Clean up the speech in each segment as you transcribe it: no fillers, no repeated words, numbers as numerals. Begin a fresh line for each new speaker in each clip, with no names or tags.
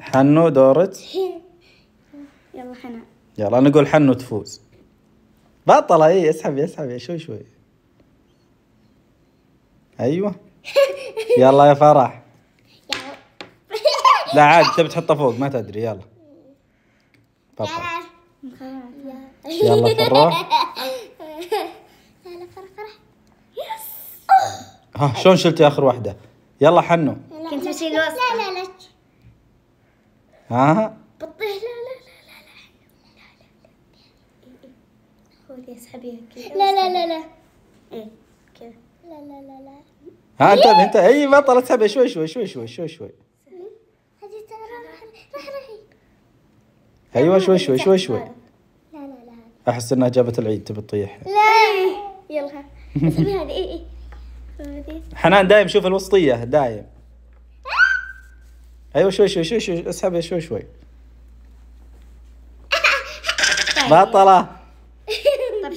حنو دورك.
يلا حنان.
يلا نقول حنو تفوز. بطلة. اي اسحبي شوي شوي. ايوه. يلا يا فرح. لا عاد تبي تحطها فوق ما تدري. يلا بطل. يلا فرح.
يلا فرح. يس.
ها شلون شلتي اخر واحدة؟ يلا حنو.
كنت بشيل الوسط. لا
ها
بطيح. لا خذي اسحبيها كذا. لا ايه كذا. لا
ها انت اي بطلة. اسحبي شوي
هذه راح
ايوه شوي.
لا
احس انها جابت العيد تبي تطيح.
لا يلا اسحبي هذه. ايه
حنان دايم شوف الوسطية دايم. ايوه شوي اسحبي شوي. بطلة.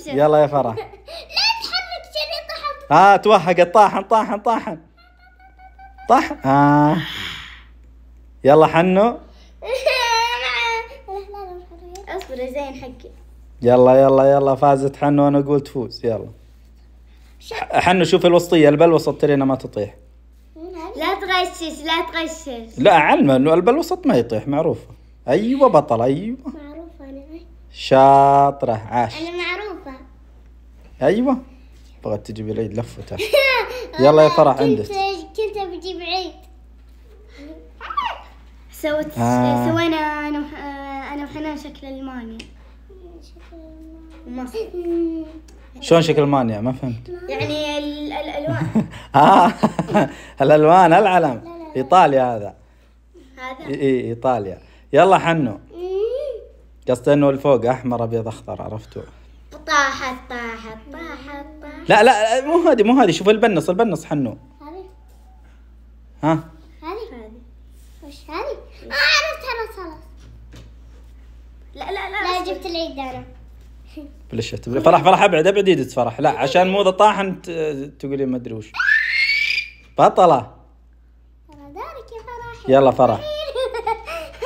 يلا يا فرح.
لا تحرك شريطة حط.
توهقت. طاحن. يلا حنو.
اصبر زين حقي.
يلا فازت حنو. انا اقول تفوز. يلا حنو شوف الوسطية البالوسط ترينا ما تطيح.
لا تغشش.
لا علما انه البالوسط ما يطيح معروفة. ايوه بطلة. ايوه
معروفة انا.
شاطرة عاش.
انا معروفة.
ايوه بغت تجيب العيد لفتها. يلا يا فرح عندك.
كنت بجيب عيد. سوينا انا وحنان شكل المانيا. مصر.
شلون شكل المانيا؟ ما فهمت.
يعني الالوان.
الالوان العلم. ايطاليا هذا.
ايه
ايطاليا. يلا حنو. قصدي انه الفوق احمر ابيض اخضر عرفتوا.
طاحت.
لا مو هذه شوف البنص حنو.
هذه وش هذه؟ عرفت خلاص. لا جبت العيد انا.
بلشت. فرح ابعد ايدك فرح. لا عشان مو ذا طاحن تقولي ما ادري وش. بطلة.
دارك يا فرح.
يلا فرح.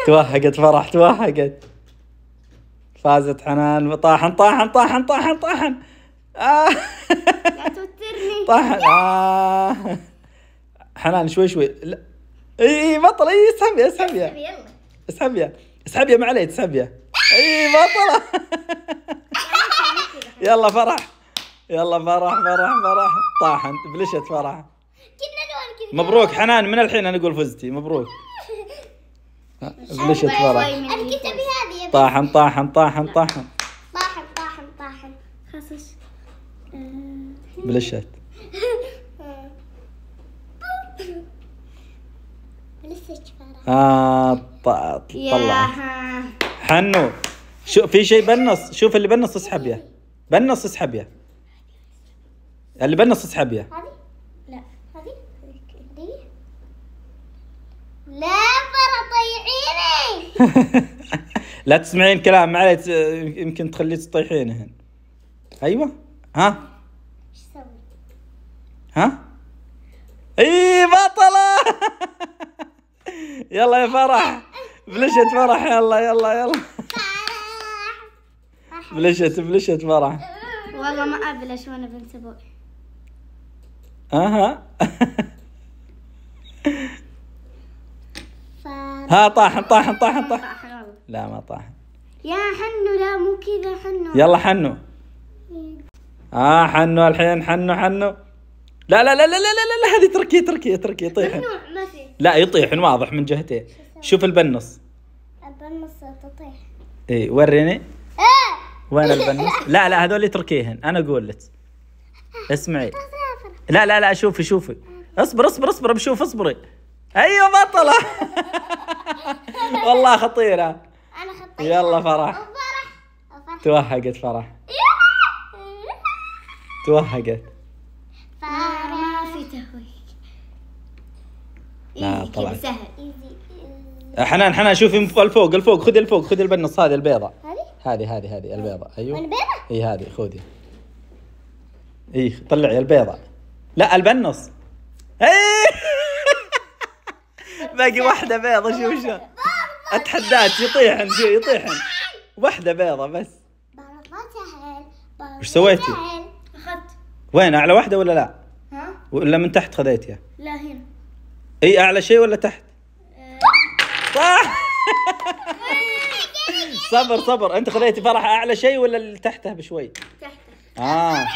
توهقت فرح. فازت حنان. طاحن.
لا توترني.
طاحن. حنان شوي. لا اي بطلة. اي اسحبيها ما عليك اسحبيها. اي بطلة. يلا فرح. طاحن. بلشت فرح. مبروك حنان. من الحين انا اقول فزتي. مبروك. بلشت فرح.
انا كنت بهذه.
طاحن.
خصص.
بلشت. طلع حنو. شوف في شيء بنص. شوف اللي بنص اسحبيه. اللي بنص اسحبيه.
هذه لا هذه لا فرح طيحيني.
لا تسمعين كلام ما عليك. يمكن تخليه تطيحينهن. ايوه ها
ايش اسوي؟
ها اي بطلة. يلا يا فرح. بلشت فرح. يلا بلشت فرح.
والله ما ابلش وانا بنت ابوي.
ها طاحن. لا ما طاحن.
يا حنو لا مو كذا حنو.
يلا حنو. حنو الحين. حنو. لا هذه تركي يطيح.
ما في.
لا يطيح واضح من جهتين. شوف البنص
تطيح.
اي وريني. وين البنص؟ لا هذول تركيهن. انا اقول لك اسمعي. لا شوفي. اصبر بشوف. اصبري. ايوه بطلة. والله خطيرة.
انا خطيت.
يلا فرح. توهقت فرح.
ما في تهويك.
لا طلعت
سهل.
حنان شوفي الفوق. خذي البنص هذه البيضة. هذه البيضة. ايوه
البيضة.
اي هذه خذي. طلعي البيضة. لا البنص. باقي واحدة بيضة. شوف اتحداك يطيحن يطيحن. واحدة بيضة بس. وش سويتي؟
اخذت.
وين اعلى واحدة ولا لا؟
ها؟
ولا من تحت خذيتها؟
لا هنا.
اي اعلى شيء ولا تحت؟ صح. صبر انت خذيتي فرح اعلى شيء ولا اللي تحته بشوي؟
تحته.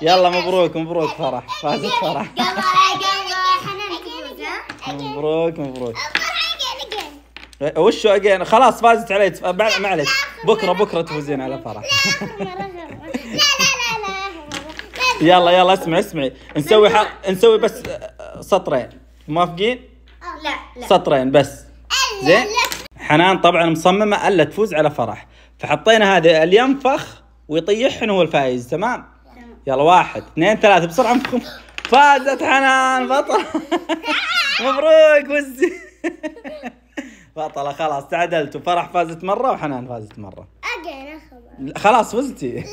يلا مبروك فرح، فازت فرح. مبروك. وشو اجين؟ خلاص فازت علي. معلش بكره تفوزين على فرح. يلا اسمعي نسوي بس سطرين. موافقين؟
لا
سطرين بس. زين. حنان طبعا مصممه الا تفوز على فرح، فحطينا هذا اللي ينفخ ويطيحن هو الفايز. تمام. يلا 1 2 3 بسرعه انفخوا. فازت حنان بطل. مبروك وزي. بطلة. خلاص تعادلتوا. فرح فازت مره وحنان فازت مره.
اجين اخذ.
خلاص فزتي.